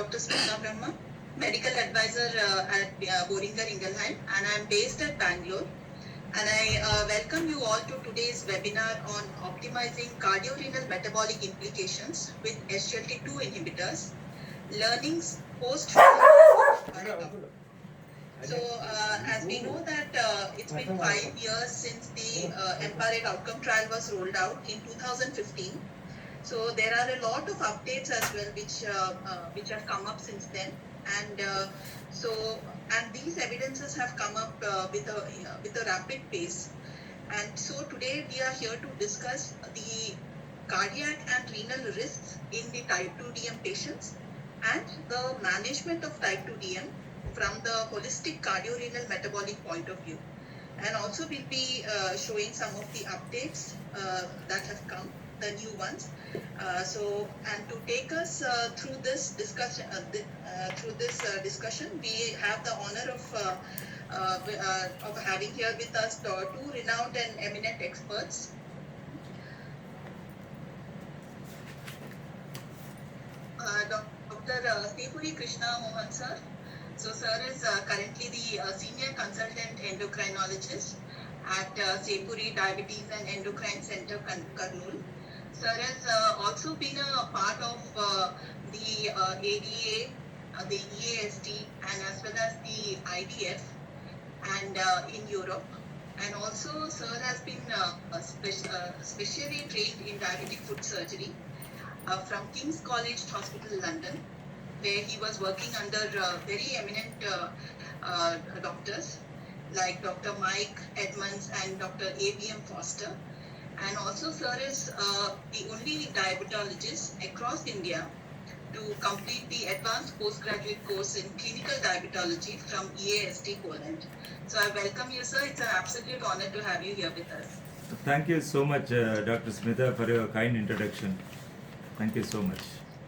Dr. Smita Brahma, Medical Advisor at Boehringer Ingelheim, and I'm based at Bangalore. And I welcome you all to today's webinar on optimizing cardiorenal metabolic implications with SGLT2 inhibitors, learnings post. So, as we know that it's been 5 years since the EMPA-REG outcome trial was rolled out in 2015. So there are a lot of updates as well which have come up since then, and these evidences have come up with a rapid pace. And so today we are here to discuss the cardiac and renal risks in the type 2 DM patients and the management of type 2 DM from the holistic cardiorenal metabolic point of view. And also we'll be showing some of the updates that have come, the new ones. And to take us through this discussion, we have the honor of having here with us two renowned and eminent experts. Dr. Sepuri Krishna Mohan sir. So sir is currently the senior consultant endocrinologist at Sepuri Diabetes and Endocrine Center, Kurnool. Sir has also been a part of the ADA, the EASD, and as well as the IDF, and in Europe. And also, sir has been specially trained in diabetic foot surgery from King's College Hospital, London, where he was working under very eminent doctors like Dr. Mike Edmonds and Dr. A.B.M. Foster. And also, sir is the only diabetologist across India to complete the advanced postgraduate course in clinical diabetology from EASD Poland. So I welcome you, sir. It's an absolute honor to have you here with us. Thank you so much, Dr. Smita, for your kind introduction. Thank you so much.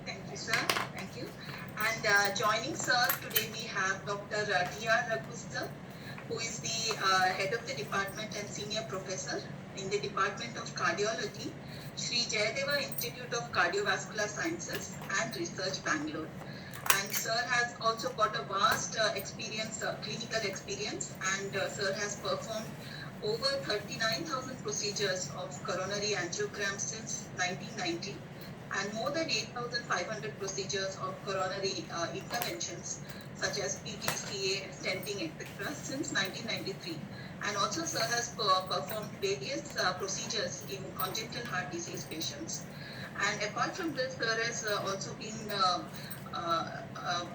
Thank you, sir. Thank you. And joining sir today we have Dr. T.R. Raghu, sir, who is the head of the department and senior professor in the Department of Cardiology, Sri Jayadeva Institute of Cardiovascular Sciences and Research, Bangalore. And sir has also got a vast clinical experience, and sir has performed over 39,000 procedures of coronary angiogram since 1990 and more than 8,500 procedures of coronary interventions such as PTCA, stenting, etc. since 1993. And also sir has performed various procedures in congenital heart disease patients. And apart from this, sir has also been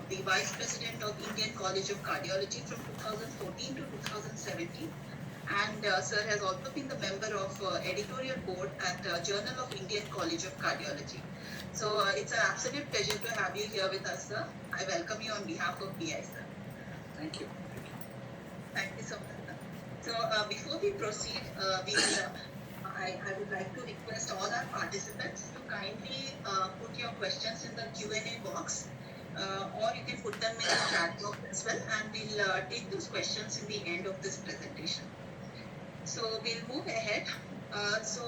the Vice President of Indian College of Cardiology from 2014 to 2017. And sir has also been the member of editorial board at Journal of Indian College of Cardiology. So it's an absolute pleasure to have you here with us, sir. I welcome you on behalf of BI, sir. Thank you. Thank you so much, sir. So before we proceed, I would like to request all our participants to kindly put your questions in the Q&A box, or you can put them in the chat box as well, and we'll take those questions in the end of this presentation. So we'll move ahead. So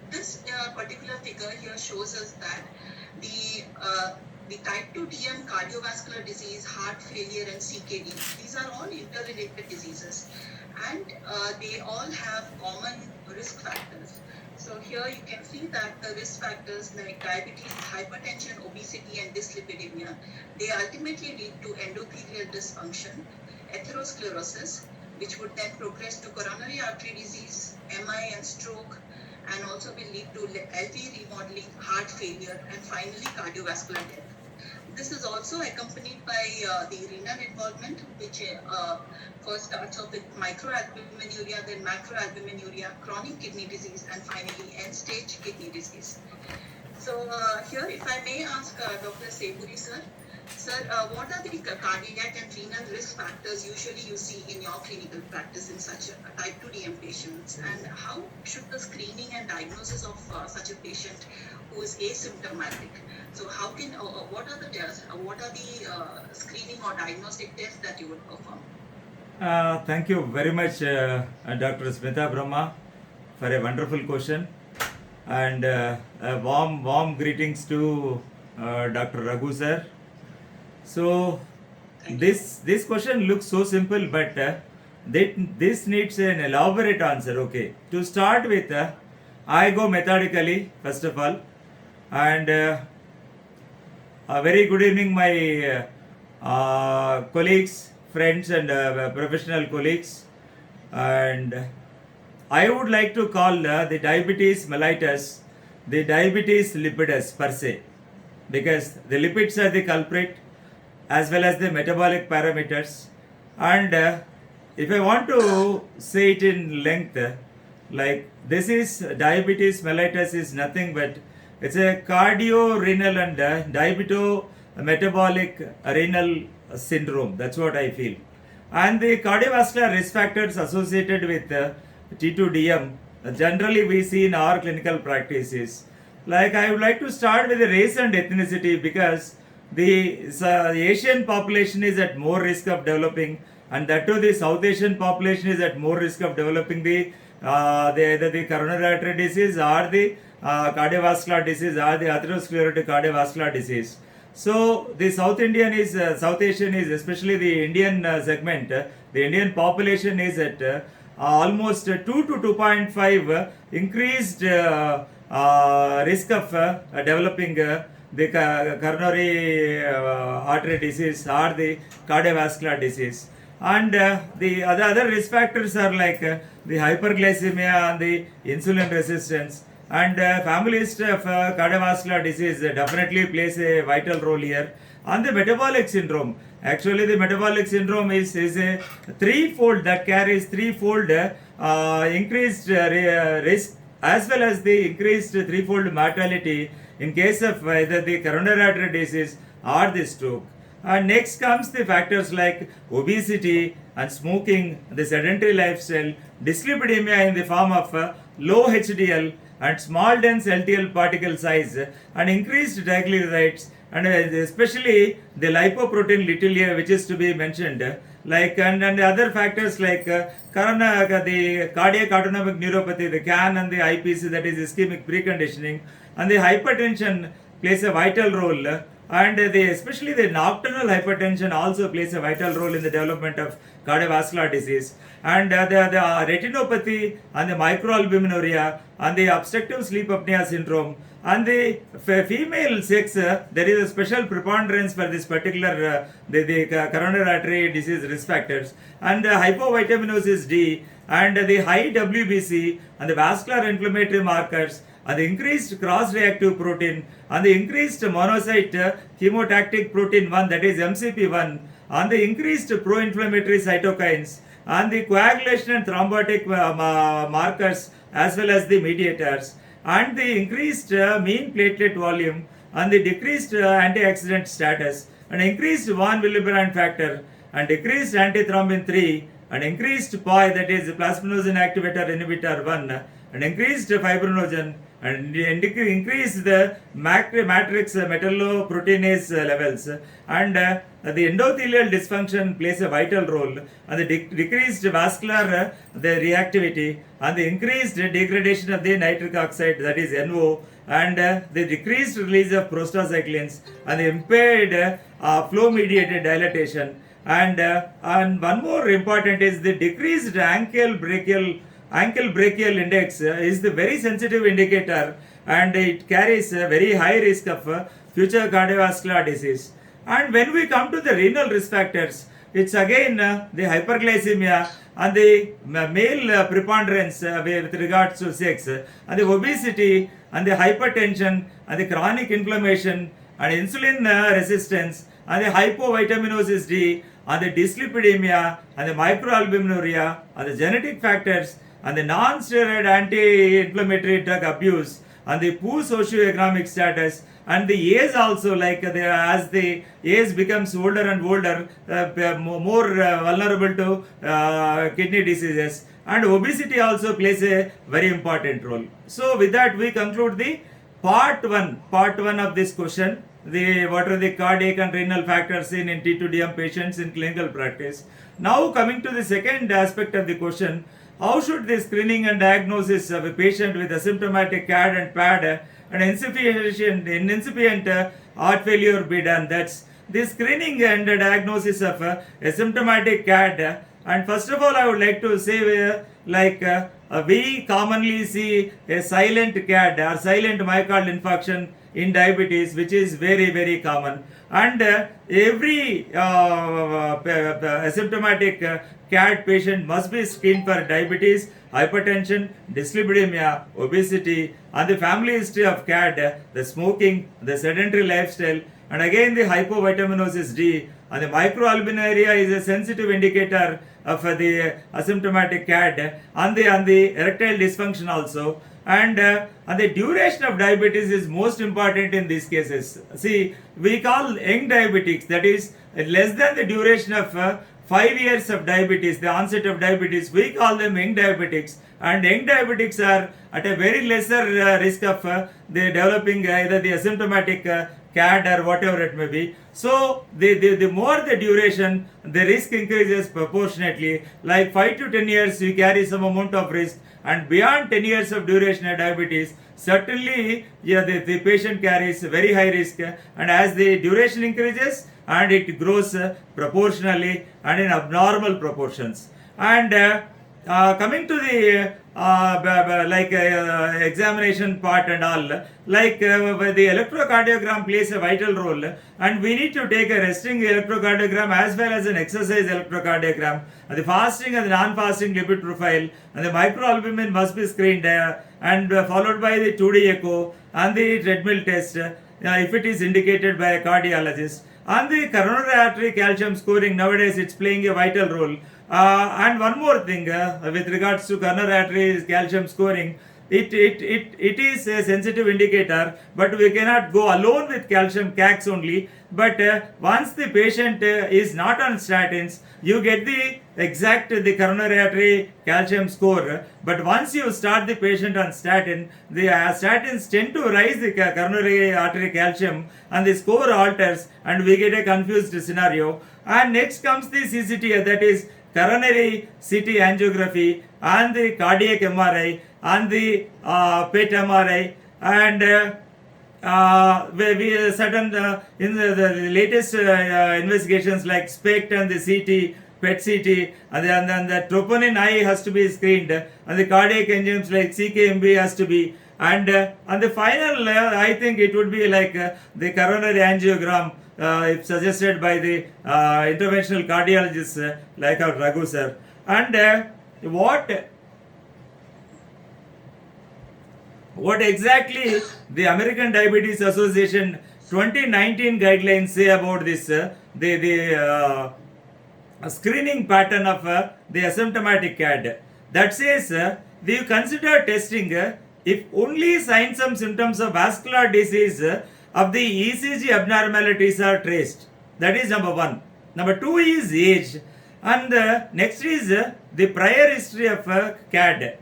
this particular figure here shows us that the type 2 DM, cardiovascular disease, heart failure, and CKD, these are all interrelated diseases, and they all have common risk factors. So here you can see that the risk factors like diabetes, hypertension, obesity, and dyslipidemia, they ultimately lead to endothelial dysfunction, atherosclerosis, which would then progress to coronary artery disease, MI and stroke, and also will lead to LV remodeling, heart failure, and finally cardiovascular death. This is also accompanied by the renal involvement, which first starts off with microalbuminuria, then macroalbuminuria, chronic kidney disease, and finally end-stage kidney disease. So here, if I may ask Dr. Sepuri, sir, what are the cardiac and renal risk factors usually you see in your clinical practice in such a type 2 DM patients, and how should the screening and diagnosis of such a patient who is asymptomatic? So how can, what are the tests, what are the screening or diagnostic tests that you would perform? Thank you very much, Dr. Smita Brahma, for a wonderful question, and warm greetings to Dr. Raghu sir, So Thank you. this question looks so simple, but this needs an elaborate answer. Okay, to start with, I go methodically first of all, and a very good evening, my colleagues, friends, and professional colleagues. And I would like to call the diabetes mellitus the diabetes lipidus per se, because the lipids are the culprit as well as the metabolic parameters. And if I want to say it in length, like this is diabetes mellitus is nothing but it's a cardio-renal and diabeto metabolic renal syndrome. That's what I feel. And the cardiovascular risk factors associated with T2DM, generally we see in our clinical practices. Like I would like to start with the race and ethnicity, because the Asian population is at more risk of developing, and that too the South Asian population is at more risk of developing either the coronary artery disease or the cardiovascular disease or the atherosclerotic cardiovascular disease. So the South Asian is, especially the Indian segment, the Indian population is at almost 2 to 2.5 increased risk of developing the coronary artery disease or the cardiovascular disease. And the other risk factors are like the hyperglycemia and the insulin resistance. And family history of cardiovascular disease definitely plays a vital role here. And the metabolic syndrome, actually the metabolic syndrome is a threefold, that carries threefold increased risk as well as the increased threefold mortality in case of either the coronary artery disease or the stroke. And next comes the factors like obesity and smoking, the sedentary lifestyle, dyslipidemia in the form of low HDL and small dense LDL particle size, and increased triglycerides, and especially the lipoprotein little which is to be mentioned, like and other factors like the cardiac autonomic neuropathy, the CAN, and the IPC, that is ischemic preconditioning, and the hypertension plays a vital role. And especially the nocturnal hypertension also plays a vital role in the development of cardiovascular disease. And the retinopathy and the microalbuminuria and the obstructive sleep apnea syndrome. And the female sex, there is a special preponderance for this particular the coronary artery disease risk factors. And hypovitaminosis D and the high WBC and the vascular inflammatory markers, and the increased cross-reactive protein, and the increased monocyte chemotactic protein 1, that is MCP1, and the increased pro-inflammatory cytokines, and the coagulation and thrombotic markers as well as the mediators, and the increased mean platelet volume, and the decreased antioxidant status, and increased von Willebrand factor, and decreased antithrombin 3, and increased POI, that is plasminogen activator inhibitor 1, and increased fibrinogen, and increase the matrix metalloproteinase levels. And the endothelial dysfunction plays a vital role, and the decreased vascular the reactivity, and the increased degradation of the nitric oxide, that is NO, and the decreased release of prostacyclins, and the impaired flow mediated dilatation. And one more important is the decreased ankle brachial index is the very sensitive indicator, and it carries a very high risk of future cardiovascular disease. And when we come to the renal risk factors, it's again the hyperglycemia and the male preponderance with regards to sex, and the obesity and the hypertension and the chronic inflammation and insulin resistance and the hypovitaminosis D and the dyslipidemia and the microalbuminuria and the genetic factors and the non-steroid anti-inflammatory drug abuse and the poor socioeconomic status and the age also, like as the age becomes older and older, more vulnerable to kidney diseases, and obesity also plays a very important role. So with that we conclude the part one of this question. What are the cardiac and renal factors in T2DM patients in clinical practice. Now coming to the second aspect of the question, how should the screening and diagnosis of a patient with asymptomatic CAD and PAD and incipient heart failure be done? That's the screening and diagnosis of asymptomatic CAD. And first of all, I would like to say, we commonly see a silent CAD or silent myocardial infarction in diabetes, which is very, very common. And every asymptomatic CAD patient must be screened for diabetes, hypertension, dyslipidemia, obesity, and the family history of CAD, the smoking, the sedentary lifestyle, and again the hypovitaminosis D. And the microalbuminuria is a sensitive indicator of the asymptomatic CAD, and the erectile dysfunction also. And the duration of diabetes is most important in these cases. See, we call young diabetics, that is less than the duration of 5 years of diabetes, the onset of diabetes, we call them young diabetics. And young diabetics are at a very lesser risk of the developing either the asymptomatic CAD or whatever it may be. So the more the duration, the risk increases proportionately. Like 5 to 10 years, you carry some amount of risk, and beyond 10 years of duration of diabetes, certainly the patient carries very high risk, and as the duration increases, and it grows proportionally and in abnormal proportions. And coming to the examination part and all, the electrocardiogram plays a vital role, and we need to take a resting electrocardiogram as well as an exercise electrocardiogram, and the fasting and the non-fasting lipid profile, and the microalbumin must be screened and followed by the 2D echo and the treadmill test if it is indicated by a cardiologist. And the coronary artery calcium scoring, nowadays it's playing a vital role. And one more thing with regards to coronary artery calcium scoring, it is a sensitive indicator, but we cannot go alone with calcium CACs only. But once the patient is not on statins, you get the exact the coronary artery calcium score. But once you start the patient on statin, the statins tend to rise the coronary artery calcium, and the score alters, and we get a confused scenario. And next comes the CCT, that is coronary CT angiography, and the cardiac MRI, and the PET MRI, and we certain in the latest investigations like SPECT and the CT, PET CT, and then the troponin I has to be screened, and the cardiac enzymes like CKMB has to be, and the final I think it would be like the coronary angiogram, if suggested by the interventional cardiologist like our Raghu sir. And what exactly the American Diabetes Association 2019 guidelines say about this, the screening pattern of the asymptomatic CAD. That says they consider testing if only signs and symptoms of vascular disease of the ECG abnormalities are traced. That is number one. Number two is age, and next is the prior history of CAD,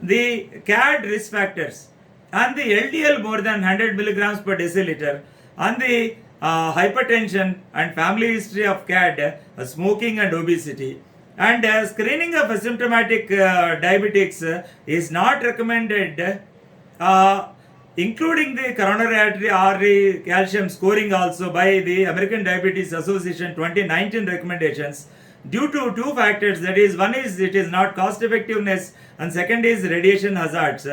the CAD risk factors, and the LDL more than 100 milligrams per deciliter, and the hypertension and family history of CAD, smoking and obesity. And screening of asymptomatic diabetics is not recommended, including the coronary artery calcium scoring also by the American Diabetes Association 2019 recommendations, due to two factors. That is, one is it is not cost effectiveness, and second is radiation hazards.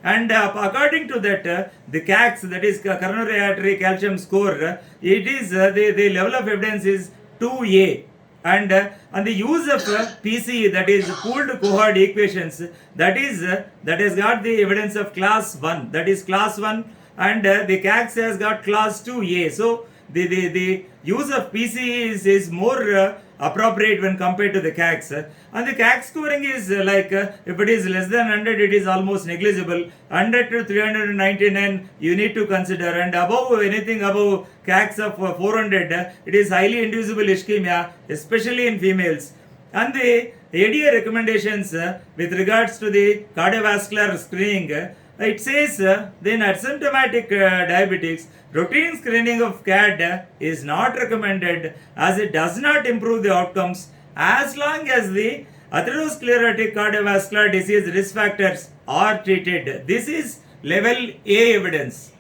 And according to that, the CACs, that is coronary artery calcium score, it is the level of evidence is 2A. And the use of PCE, that is pooled cohort equations, that has got the evidence of class 1, that is class 1, and the CACs has got class 2A. So the use of PCE is more appropriate when compared to the CACs. And the CAC scoring is if it is less than 100, it is almost negligible. 100 to 399 you need to consider, and above anything above CACs of 400, it is highly inducible ischemia, especially in females. And the ADA recommendations with regards to the cardiovascular screening, it says then asymptomatic diabetics, routine screening of CAD is not recommended, as it does not improve the outcomes as long as the atherosclerotic cardiovascular disease risk factors are treated. This is level A evidence.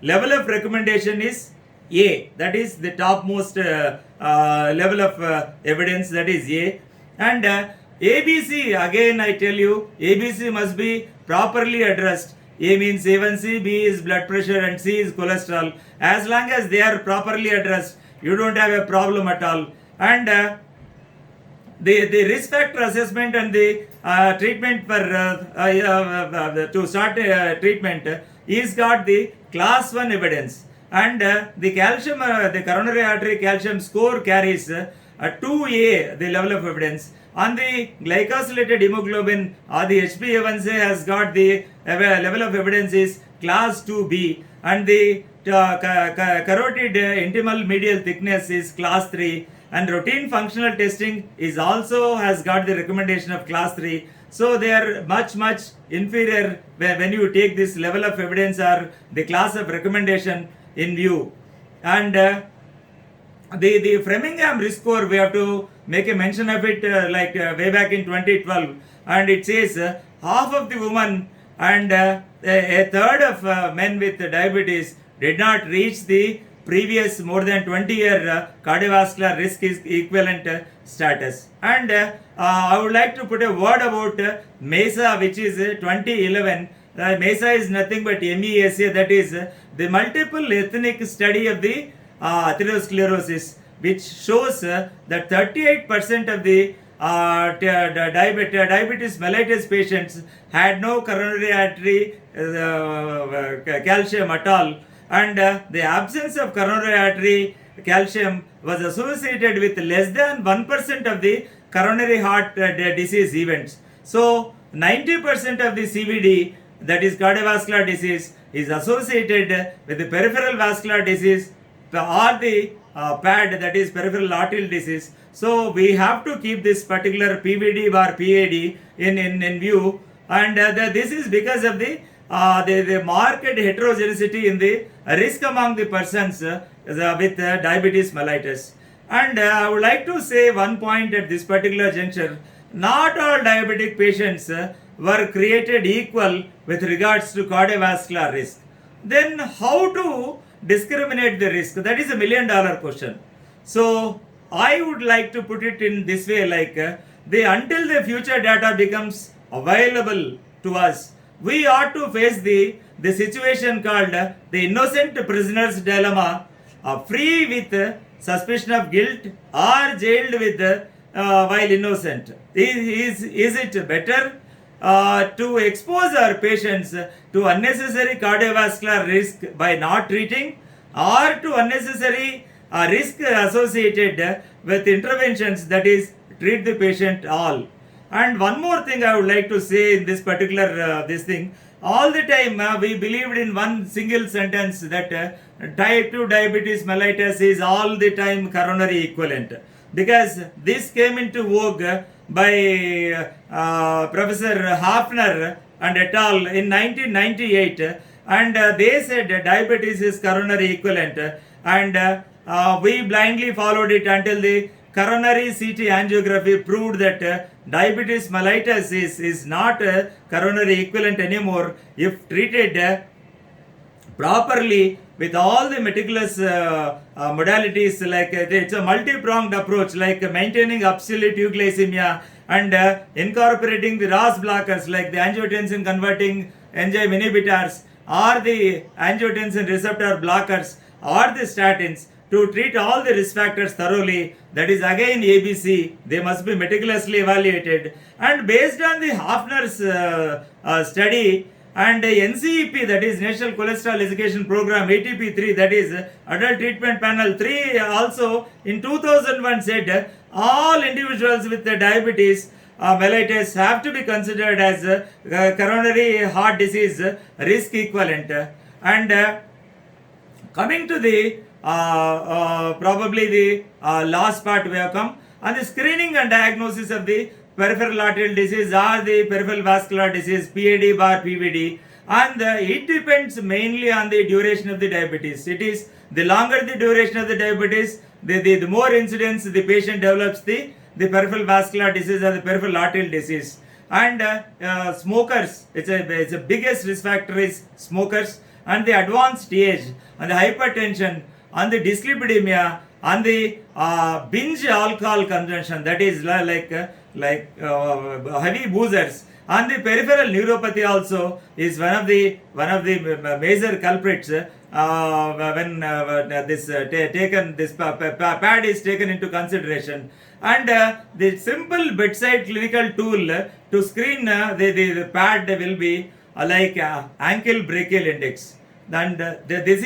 Level of recommendation is A, that is the topmost level of evidence, that is A. And ABC, again I tell you, ABC must be properly addressed. A means A1C, B is blood pressure, and C is cholesterol. As long as they are properly addressed, you don't have a problem at all. And the risk factor assessment and the treatment for to start treatment is got the class 1 evidence, and the calcium the coronary artery calcium score carries 2A the level of evidence. On the glycosylated hemoglobin or the HbA1c has got the level of evidence is class 2B, and the carotid intimal medial thickness is class 3, and routine functional testing is also has got the recommendation of class 3. So they are much inferior when you take this level of evidence or the class of recommendation in view. And the Framingham risk score, we have to make a mention of it way back in 2012, and it says half of the women and a third of men with diabetes did not reach the previous more than 20-year cardiovascular risk is equivalent status. And I would like to put a word about MESA, which is 2011. MESA is nothing but MESA, that is the multiple ethnic study of the atherosclerosis, which shows that 38% of the diabetes mellitus patients had no coronary artery calcium at all, and the absence of coronary artery calcium was associated with less than 1% of the coronary heart disease events. So 90% of the CVD, that is cardiovascular disease, is associated with the peripheral vascular disease or the PAD, that is peripheral arterial disease. So we have to keep this particular PVD or PAD in view, and this is because of the marked heterogeneity in the risk among the persons with diabetes mellitus. And I would like to say one point at this particular juncture: not all diabetic patients were created equal with regards to cardiovascular risk. Then how to discriminate the risk? That is a $1 million question. So I would like to put it in this way, until the future data becomes available to us, we ought to face the situation called the innocent prisoner's dilemma, free with suspicion of guilt or jailed with while innocent. Is it better to expose our patients to unnecessary cardiovascular risk by not treating, or to unnecessary risk associated with interventions, that is treat the patient all? And one more thing I would like to say in this particular this thing: all the time we believed in one single sentence that type 2 diabetes mellitus is all the time coronary equivalent, because this came into vogue by Professor Hafner and et al. In 1998, and they said diabetes is coronary equivalent, and we blindly followed it until the coronary CT angiography proved that diabetes mellitus is not coronary equivalent anymore if treated properly with all the meticulous modalities. It's a multi-pronged approach, like maintaining absolute euglycemia and incorporating the RAS blockers like the angiotensin converting enzyme inhibitors or the angiotensin receptor blockers or the statins to treat all the risk factors thoroughly. That is again ABC. They must be meticulously evaluated, and based on the Hafner's study and NCEP, that is National Cholesterol Education Program, ATP3, that is Adult Treatment Panel 3, also in 2001 said all individuals with diabetes mellitus have to be considered as coronary heart disease risk equivalent. And coming to the probably the last part we have come on the screening and diagnosis of the peripheral arterial disease or the peripheral vascular disease, PAD or PVD, and it depends mainly on the duration of the diabetes. It is the longer the duration of the diabetes, the more incidence the patient develops the peripheral vascular disease or the peripheral arterial disease. And smokers, it's a biggest risk factor is smokers, and the advanced age and the hypertension on the dyslipidemia, on the binge alcohol consumption, that is heavy boozers, and the peripheral neuropathy also is one of the major culprits when this pad is taken into consideration. And the simple bedside clinical tool to screen the pad will be ankle brachial index. And this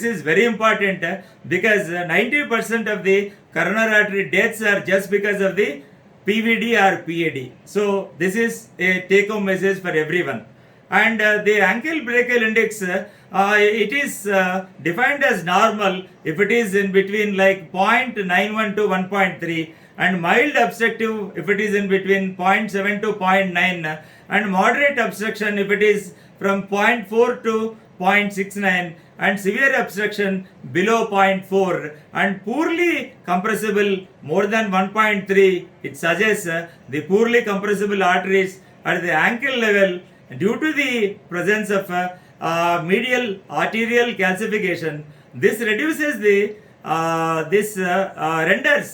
is very important because 90% of the coronary artery deaths are just because of the PVD or PAD. So this is a take-home message for everyone. And the ankle brachial index, it is defined as normal if it is in between 0.91 to 1.3, and mild obstructive if it is in between 0.7 to 0.9, and moderate obstruction if it is from 0.4 to 0.69, and severe obstruction below 0.4, and poorly compressible more than 1.3. It suggests the poorly compressible arteries at the ankle level due to the presence of medial arterial calcification. This reduces the this renders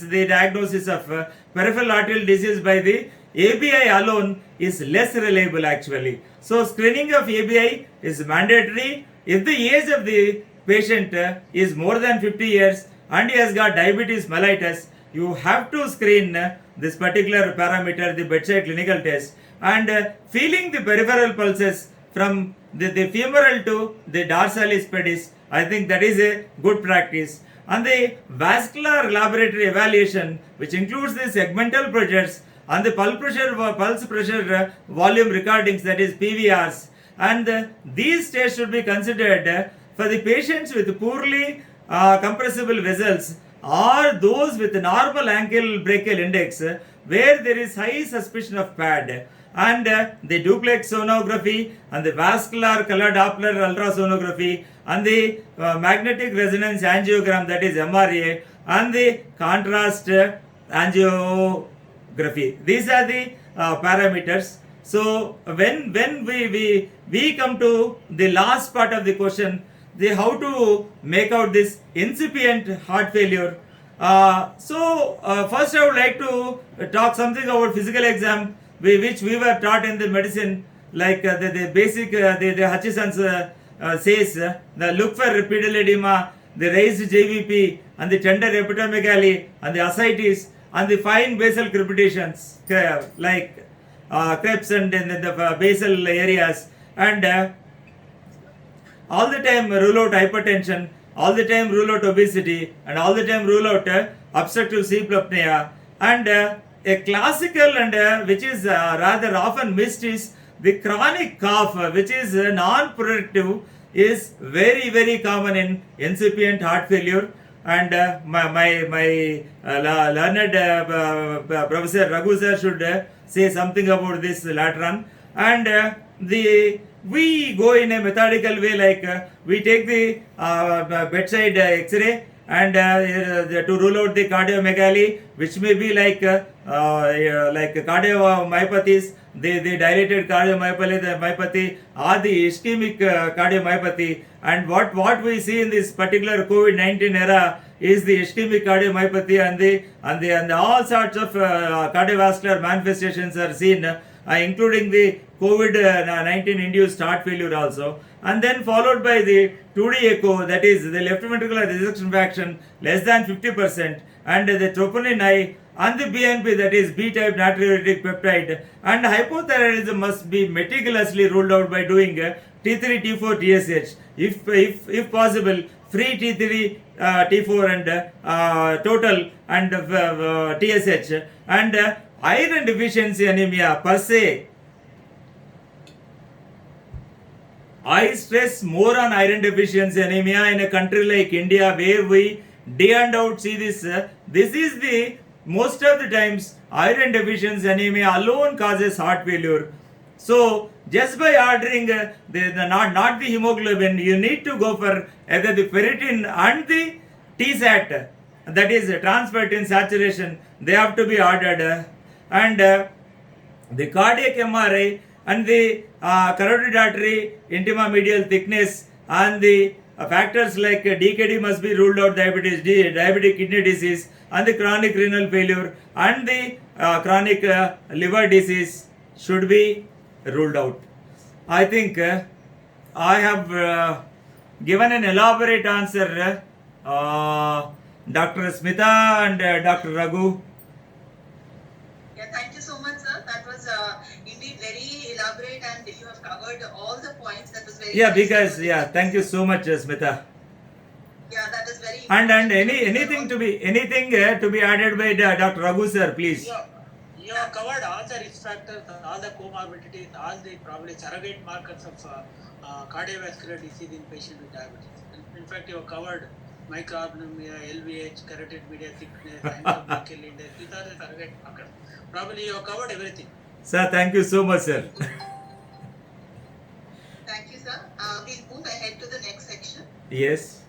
the diagnosis of peripheral arterial disease by the ABI alone is less reliable actually. So screening of ABI is mandatory if the age of the patient is more than 50 years and he has got diabetes mellitus. You have to screen this particular parameter, the bedside clinical test, and feeling the peripheral pulses from the femoral to the dorsalis pedis. I think that is a good practice. And the vascular laboratory evaluation, which includes the segmental pressures and the pulse pressure volume recordings, that is PVRs, and these tests should be considered for the patients with poorly compressible vessels or those with normal ankle brachial index where there is high suspicion of PAD. And the duplex sonography and the vascular color Doppler ultrasonography and the magnetic resonance angiogram, that is MRA, and the contrast angiography. These are the parameters. So when we come to the last part of the question, the how to make out this incipient heart failure. First I would like to talk something about physical exam, which we were taught in the medicine, like the basic, the Hutchinson says, the look for pedal edema, the raised JVP, and the tender epitomegaly, and the ascites, and the fine basal crepitations, like crepes and in the basal areas, and all the time rule out hypertension, all the time rule out obesity, and all the time rule out obstructive sleep apnea. And a classical and which is rather often missed is the chronic cough, which is non-productive, is very common in incipient heart failure. And my learned Professor Raghu sir should say something about this later on. And we go in a methodical way, like we take the bedside X-ray and to rule out the cardiomegaly, which may be like cardiomyopathies, the dilated cardiomyopathy, or the ischemic cardiomyopathy. And what we see in this particular COVID-19 era is the ischemic cardiomyopathy, and all sorts of cardiovascular manifestations are seen, including the COVID-19 induced heart failure also, and then followed by the 2D echo, that is the left ventricular ejection fraction less than 50%, and the troponin I, and the BNP, that is B-type natriuretic peptide. And hypothyroidism must be meticulously ruled out by doing T3, T4, TSH. If possible, free T3, T4 and total and TSH. And iron deficiency anemia per se, I stress more on iron deficiency anemia in a country like India, where we day and out see this. This is the most of the times iron deficiency anemia alone causes heart failure. So just by ordering not the hemoglobin, you need to go for either the ferritin and the TSAT, that is transferrin saturation. They have to be ordered, and the cardiac MRI and the carotid artery intima medial thickness and the factors like DKD must be ruled out, diabetic kidney disease, and the chronic renal failure, and the chronic liver disease should be ruled out. I think I have given an elaborate answer, Dr. Smita and Dr. Raghu. Yeah, thank you so much, sir. That was indeed very elaborate, and you have covered all the points. That was very Yeah, nice. because yeah, thank you so much, Smita. Yeah, that is very. And important. anything to be added by Dr. Raghu sir, please. You have covered all the risk factors, all the comorbidities, all the probably surrogate markers of cardiovascular disease in patients with diabetes. In fact, you have covered microalbuminemia, LVH, carotid media thickness, angiogenic index. These are the surrogate markers. Probably you have covered everything. Sir, thank you so much, sir. Thank you, sir. We'll move ahead to the next section. Yes.